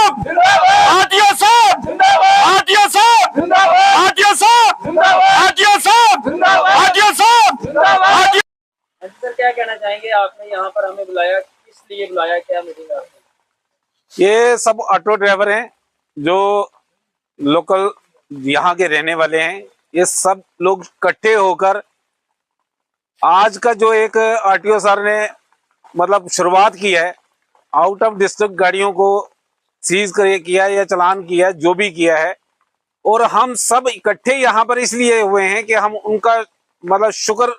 साहब आरटीओ साहब आरटीओ साहब आरटीओ साहब आरटीओ साहब आरटीओ साहब। सर क्या कहना चाहेंगे, आपने यहाँ पर हमें बुलाया, किस लिए बुलाया, क्या मीटिंग आपने? ये सब ऑटो ड्राइवर हैं जो लोकल यहाँ के रहने वाले हैं। ये सब लोग इकट्ठे होकर आज का जो एक आरटीओ सर ने मतलब शुरुआत की है, आउट ऑफ डिस्ट्रिक्ट गाड़ियों को सीज कर किया या चालान किया, जो भी किया है, और हम सब इकट्ठे यहाँ पर इसलिए हुए हैं कि हम उनका मतलब शुक्र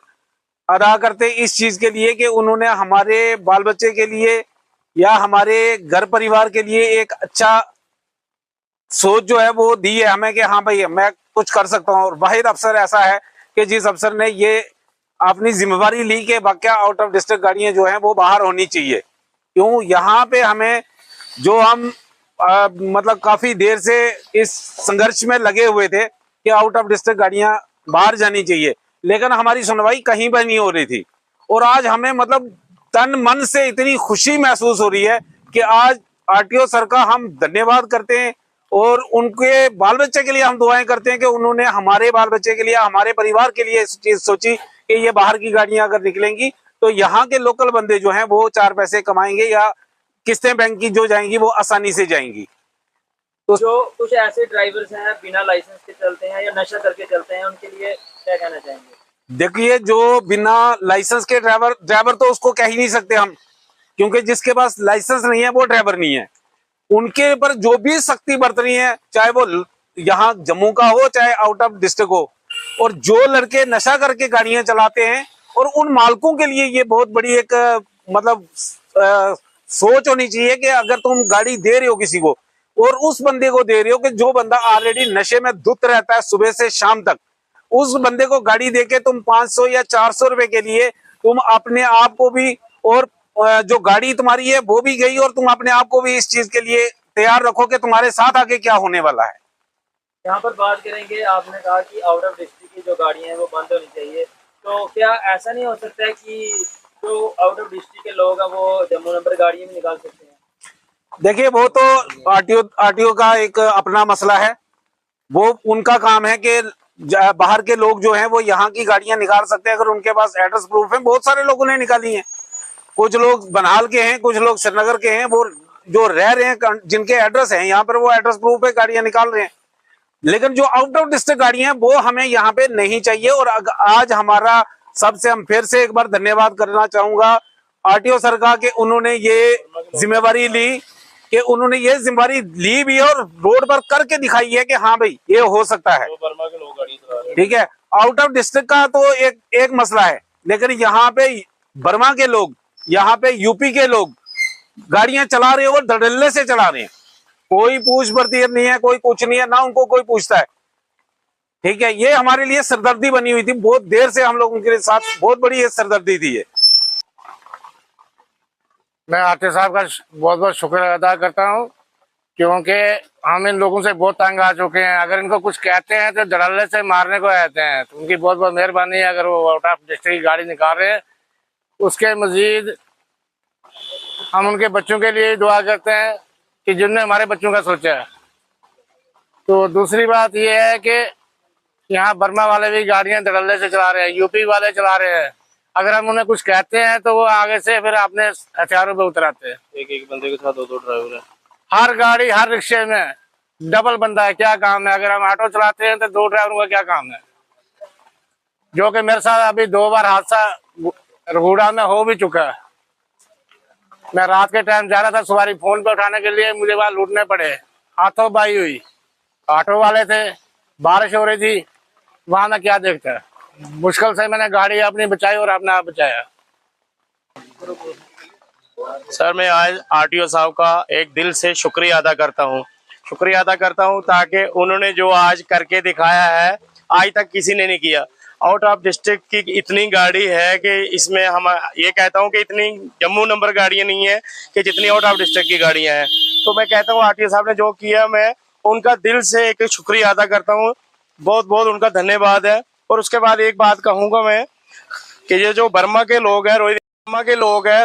अदा करते इस चीज के लिए कि उन्होंने हमारे बाल बच्चे के लिए या हमारे घर परिवार के लिए एक अच्छा सोच जो है वो दी है हमें कि हाँ भाई मैं कुछ कर सकता हूँ। और वाहिद अफसर ऐसा है कि जिस अफसर ने ये अपनी जिम्मेवारी ली कि बाकी आउट ऑफ डिस्ट्रिक्ट गाड़ियां जो हैं वो बाहर होनी चाहिए। क्यों यहाँ पे हमें जो हम मतलब काफी देर से इस संघर्ष में लगे हुए थे कि आउट ऑफ डिस्ट्रिक्ट गाड़ियां बाहर जानी चाहिए, लेकिन हमारी सुनवाई कहीं पर नहीं हो रही थी। और आज हमें मतलब तन मन से इतनी खुशी महसूस हो रही है कि आज आरटीओ सर का हम धन्यवाद करते हैं और उनके बाल बच्चे के लिए हम दुआएं करते हैं कि उन्होंने हमारे बाल बच्चे के लिए, हमारे परिवार के लिए इस चीज सोची कि ये बाहर की गाड़ियां अगर निकलेंगी तो यहाँ के लोकल बंदे जो हैं वो 4 पैसे कमाएंगे या किस्तें बैंक की जो जाएंगी वो आसानी से जाएंगी। तो जो कुछ ऐसे ड्राइवर्स हैं बिना लाइसेंस के चलते हैं या नशा करके चलते हैं, उनके लिए क्या कहना चाहेंगे? देखिए, जो बिना लाइसेंस के ड्राइवर तो उसको कह ही नहीं सकते हम, क्योंकि जिसके पास लाइसेंस नहीं है वो ड्राइवर नहीं है। उनके ऊपर जो भी सख्ती बरतनी है, चाहे वो यहाँ जम्मू का हो चाहे आउट ऑफ डिस्ट्रिक्ट हो, और जो लड़के नशा करके गाड़ियां चलाते हैं और उन मालकों के लिए ये बहुत बड़ी एक मतलब सोच होनी चाहिए कि अगर तुम गाड़ी दे रहे हो किसी को और उस बंदे को दे रहे हो कि जो बंदा ऑलरेडी नशे में धुत रहता है सुबह से शाम तक, उस बंदे को गाड़ी देके तुम 500 या 400 रुपए के लिए तुम अपने आप को भी और जो गाड़ी तुम्हारी है वो भी गई और तुम अपने आप को भी इस चीज के लिए तैयार रखो कि तुम्हारे साथ आगे क्या होने वाला है। यहाँ पर बात करेंगे, आपने कहा कि आउट ऑफ डिस्ट्रिक्ट की जो गाड़ियां हैं वो बंद होनी चाहिए, तो क्या ऐसा नहीं हो सकता है कि जो आउट ऑफ डिस्ट्रिक्ट के लोग हैं वो जम्मू नंबर गाड़ियां भी निकाल सकते हैं? देखिए, वो तो आरटीओ का एक अपना मसला है, वो उनका काम है कि बाहर के लोग जो हैं वो यहाँ की गाड़ियां निकाल सकते हैं अगर उनके पास एड्रेस प्रूफ है। बहुत सारे लोगों ने निकाली हैं, कुछ लोग बनाल के हैं, कुछ लोग श्रीनगर के हैं, वो जो रह रहे हैं जिनके एड्रेस हैं यहाँ पर वो एड्रेस प्रूफ पे गाड़ियां निकाल रहे हैं। लेकिन जो आउट ऑफ डिस्ट्रिक्ट गाड़ियां हैं वो हमें यहाँ पे नहीं चाहिए। और आज हमारा सबसे हम फिर से एक बार धन्यवाद करना चाहूंगा आरटीओ सर का कि उन्होंने ये जिम्मेवारी ली भी है और रोड पर करके दिखाई है कि हाँ भाई ये हो सकता है। ठीक है, आउट ऑफ डिस्ट्रिक्ट का तो एक मसला है, लेकिन यहाँ पे बर्मा के लोग, यहाँ पे यूपी के लोग गाड़ियां चला रहे हैं और धड़ल्ले से चला रहे हैं, कोई पूछ बरतीत नहीं है, कोई कुछ नहीं है, ना उनको कोई पूछता है। ठीक है, ये हमारे लिए सरदर्दी बनी हुई थी, बहुत देर से हम लोग उनके साथ बहुत बड़ी ये सरदर्दी थी। ये मैं आरटीओ साहब का बहुत बहुत शुक्र अदा करता हूँ, क्योंकि हम इन लोगों से बहुत तंग आ चुके हैं। अगर इनको कुछ कहते हैं तो धड़ल्ले से मारने को आते हैं, तो उनकी बहुत बहुत मेहरबानी है अगर वो आउट ऑफ डिस्ट्रिक्ट की गाड़ी निकाल रहे हैं। उसके मजीद हम उनके बच्चों के लिए दुआ करते हैं कि जिनने हमारे बच्चों का सोचा है। तो दूसरी बात यह है कि यहाँ बर्मा वाले भी गाड़ियां धड़ल्ले से चला रहे हैं, यूपी वाले चला रहे हैं। अगर हम उन्हें कुछ कहते हैं तो वो आगे से फिर अपने हथियारों पे उतराते हैं। एक बंदे के साथ 2 ड्राइवर है, हर गाड़ी हर रिक्शे में डबल बंदा है, क्या काम है? अगर हम ऑटो चलाते हैं तो 2 ड्राइवरों का क्या काम है? जो कि मेरे साथ अभी 2 बार हादसा रघुड़ा में हो भी चुका है। मैं रात के टाइम जा रहा था सवारी फोन पे उठाने के लिए, मुझे वहां लूटने पड़े, हाथों बाई हुई। ऑटो वाले थे, बारिश हो रही थी, वहां मैं क्या देखता, मुश्किल से मैंने गाड़ी अपनी बचाई और अपने आप बचाया। सर, मैं आज आरटीओ साहब का एक दिल से शुक्रिया अदा करता हूँ ताकि उन्होंने जो आज करके दिखाया है आज तक किसी ने नहीं किया। आउट ऑफ डिस्ट्रिक्ट की इतनी गाड़ी है कि इसमें हम ये कहता हूँ कि इतनी जम्मू नंबर गाड़ियाँ नहीं है कि जितनी आउट ऑफ डिस्ट्रिक्ट की गाड़ियाँ हैं। तो मैं कहता हूँ आरटीओ साहब ने जो किया, मैं उनका दिल से एक शुक्रिया अदा करता हूँ, बहुत बहुत उनका धन्यवाद है। और उसके बाद एक बात कहूँगा मैं कि ये जो बर्मा के लोग हैं,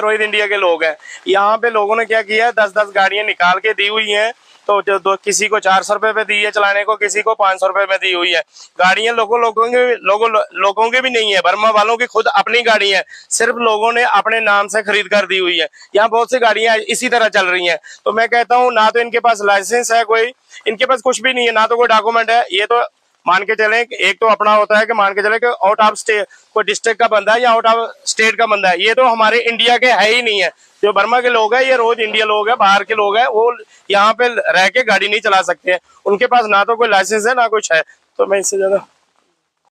रोहित इंडिया के लोग हैं, यहाँ पे लोगों ने क्या किया है, 10-10 गाड़ियां निकाल के दी हुई हैं तो किसी को 400 रुपए पे दी है चलाने को, किसी को 500 रुपए में दी हुई है। गाड़ियां लोगों की भी नहीं है, बर्मा वालों की खुद अपनी गाड़ी है, सिर्फ लोगों ने अपने नाम से खरीद कर दी हुई है। यहाँ बहुत सी गाड़ियां इसी तरह चल रही हैं। तो मैं कहता हूँ ना तो इनके पास लाइसेंस है कोई, इनके पास कुछ भी नहीं है, ना तो कोई डॉक्यूमेंट है। ये तो मान के चले, एक तो अपना होता है कि मान के चले कि आउट ऑफ स्टेट कोई डिस्ट्रिक्ट का बंदा है या आउट ऑफ स्टेट का बंदा है, ये तो हमारे इंडिया के है ही नहीं है। जो बर्मा के लोग हैं ये रोज इंडिया लोग हैं, बाहर के लोग हैं, वो यहाँ पे रह के गाड़ी नहीं चला सकते हैं। उनके पास ना तो कोई लाइसेंस है ना कुछ है। तो मैं इससे ज्यादा